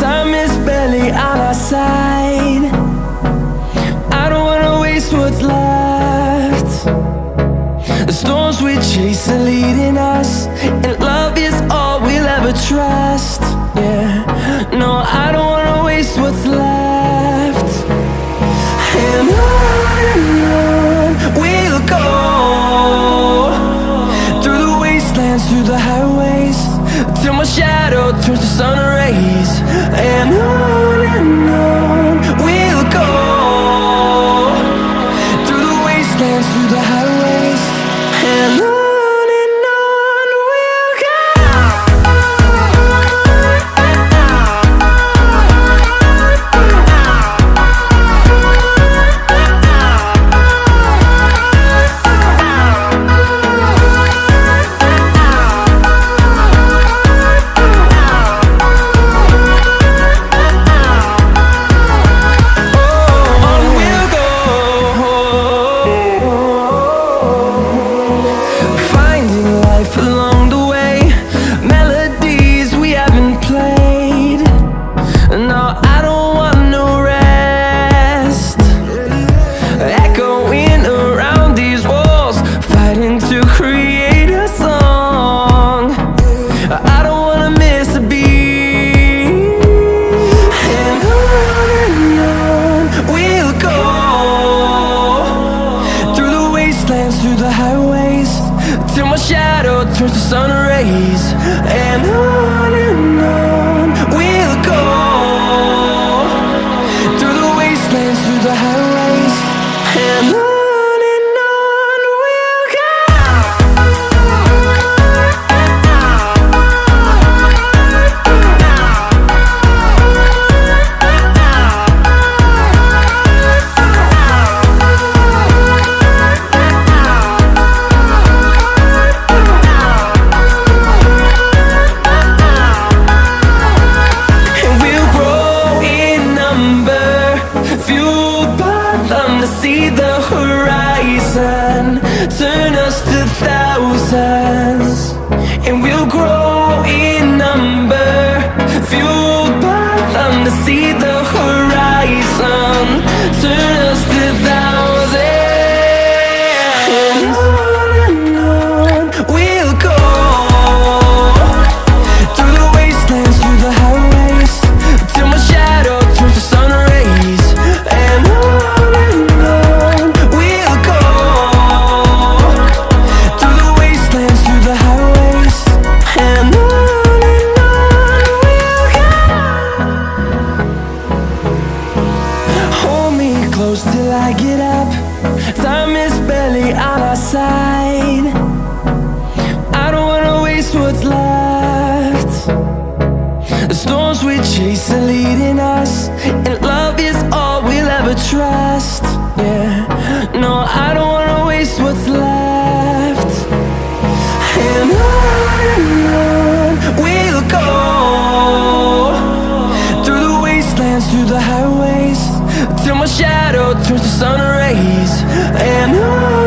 Time is barely on our side. I don't wanna waste what's left. The storms we chase are leading us, and love is all we'll ever trust. Yeah, no, I don't wanna waste what's left. And on we'll go, through the wastelands, through the highways, till my shadow turns to sun rays. And on we'll go, through the wastelands, through the highways, and on we'll go. Along the way, melodies we haven't played. No, I don't want no rest. Echoing around these walls, fighting to create a song. I don't wanna miss a beat. And on we'll go, through the wastelands, through the highways, till my shadow turns to sun rays. And on we'll go, through the wastelands, through the highways, and on we'll go. To see the horizon turn us to thousands, and we'll grow in number, fueled by them. To see the horizon turn us to thousands, and on we'll go, through the wastelands, through the highways, till my shadow turns to sun rays. And close till I get up. Time is barely on our side. I don't wanna waste what's left. The storms we chase are leading us, and love is all we'll ever trust. Yeah, no, I don't wanna waste what's left. And on we'll go, through the wastelands, through the highways, till my shadow turns to sun rays. And on